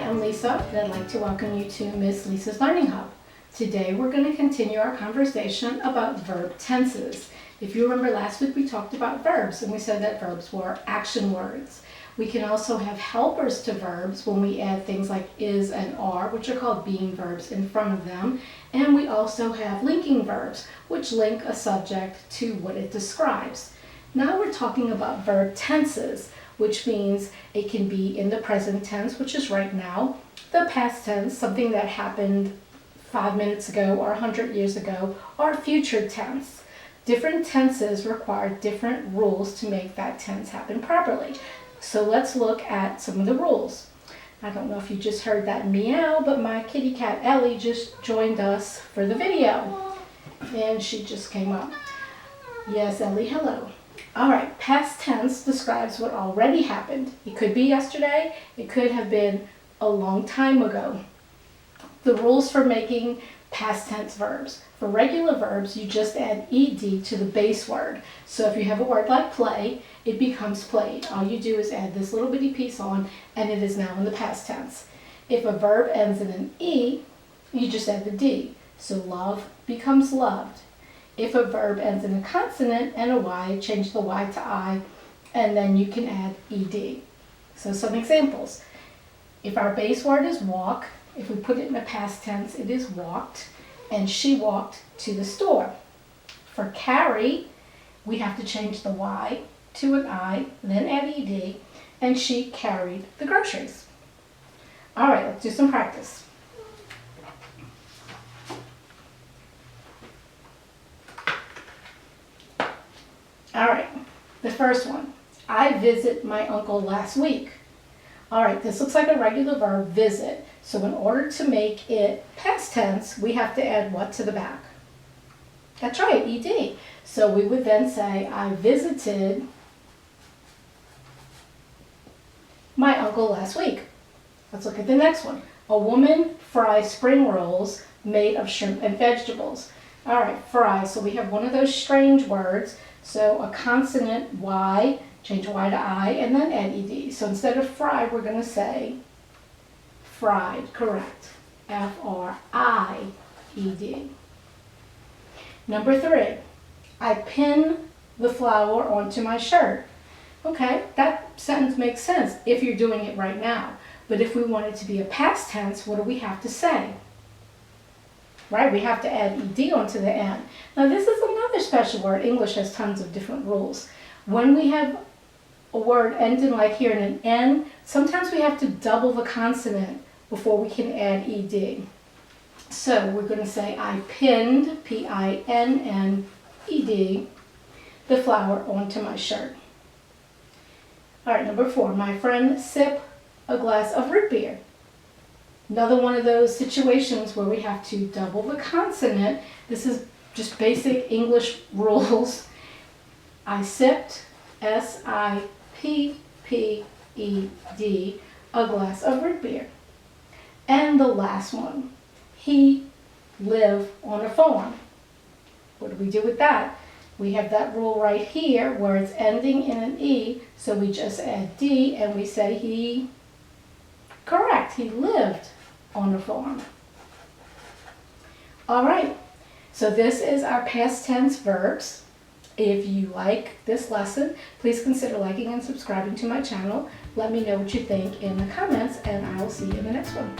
I'm Lisa, and I'd like to welcome you to Miss Lisa's Learning Hub. Today we're going to continue our conversation about verb tenses. If you remember last week we talked about verbs, and we said that verbs were action words. We can also have helpers to verbs when we add things like is and are, which are called being verbs, in front of them. And we also have linking verbs, which link a subject to what it describes. Now we're talking about verb tenses, which means it can be in the present tense, which is right now, the past tense, something that happened 5 minutes ago or 100 years ago, or future tense. Different tenses require different rules to make that tense happen properly. So let's look at some of the rules. I don't know if you just heard that meow, but my kitty cat Ellie just joined us for the video. And she just came up. Yes, Ellie, hello. All right, past tense describes what already happened. It could be yesterday, it could have been a long time ago. The rules for making past tense verbs. For regular verbs, you just add ed to the base word. So if you have a word like play, it becomes played. All you do is add this little bitty piece on, and it is now in the past tense. If a verb ends in an e, you just add the d. So love becomes loved. If a verb ends in a consonant and a y, change the y to I, and then you can add ed. So some examples. If our base word is walk, if we put it in the past tense, it is walked, and she walked to the store. For carry, we have to change the y to an I, then add ed, and she carried the groceries. All right, let's do some practice. All right, the first one. I visit my uncle last week. All right, this looks like a regular verb, visit. So in order to make it past tense, we have to add what to the back? That's right, ed. So we would then say, I visited my uncle last week. Let's look at the next one. A woman fries spring rolls made of shrimp and vegetables. All right, fry. So we have one of those strange words. So a consonant y, change y to I, and then add ed. So instead of fry, we're going to say fried, correct. F-R-I-E-D. Number 3, I pin the flower onto my shirt. Okay, that sentence makes sense if you're doing it right now. But if we want it to be a past tense, what do we have to say? Right, we have to add ed onto the end. Now this is another special word. English has tons of different rules. When we have a word ending like here in an N, sometimes we have to double the consonant before we can add ed. So we're going to say I pinned, P-I-N-N-E-D, the flower onto my shirt. All right, number 4, my friend sipped a glass of root beer. Another one of those situations where we have to double the consonant. This is just basic English rules. I sipped, S-I-P-P-E-D, a glass of root beer. And the last one, he lived on a farm. What do we do with that? We have that rule right here where it's ending in an E, so we just add D and we say he, correct, he lived on a farm. All right, so this is our past tense verbs. If you like this lesson, please consider liking and subscribing to my channel. Let me know what you think in the comments, and I will see you in the next one.